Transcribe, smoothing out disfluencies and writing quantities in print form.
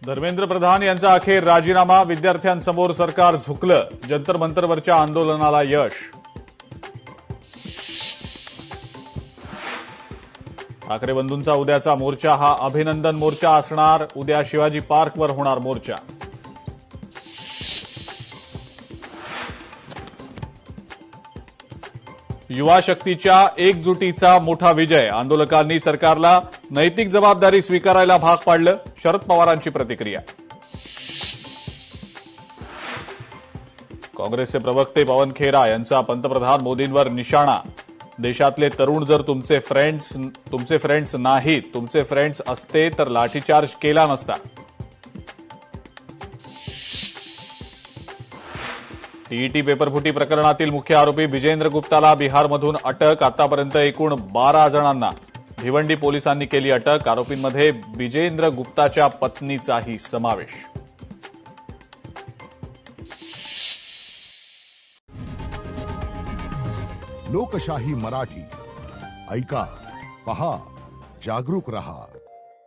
धर्मेंद्र प्रधान यांचा अखेर राजीनामा, विद्यार्थ्यांसमोर सरकार झुकलं, जंतर मंतरवरच्या आंदोलनाला यश. ठाकरे बंधूंचा उद्याचा मोर्चा हा अभिनंदन मोर्चा असणार. उद्या शिवाजी पार्कवर होणार मोर्चा. युवा शक्तीच्या एकजुटीचा मोठा विजय, आंदोलकांनी सरकारला नैतिक जबाबदारी स्वीकारायला भाग पाडलं. शरद पवारांची प्रतिक्रिया. काँग्रेसचे प्रवक्ते पवन खेरा यांचा पंतप्रधान मोदींवर निशाणा. देशातले तरुण जर तुमचे फ्रेंड्स नाहीत, तुमचे फ्रेंड्स असते तर लाठीचार्ज केला नसता. टीईटी पेपरफुटी प्रकरणातील मुख्य आरोपी विजेंद्र गुप्ताला बिहारमधून अटक. आतापर्यंत एकूण 12 जणांना भिवंडी पोलिसांनी केली अटक. आरोपींमध्ये विजेंद्र गुप्ताच्या पत्नीचाही समावेश. लोकशाही मराठी ऐका, पहा, जागरूक रहा.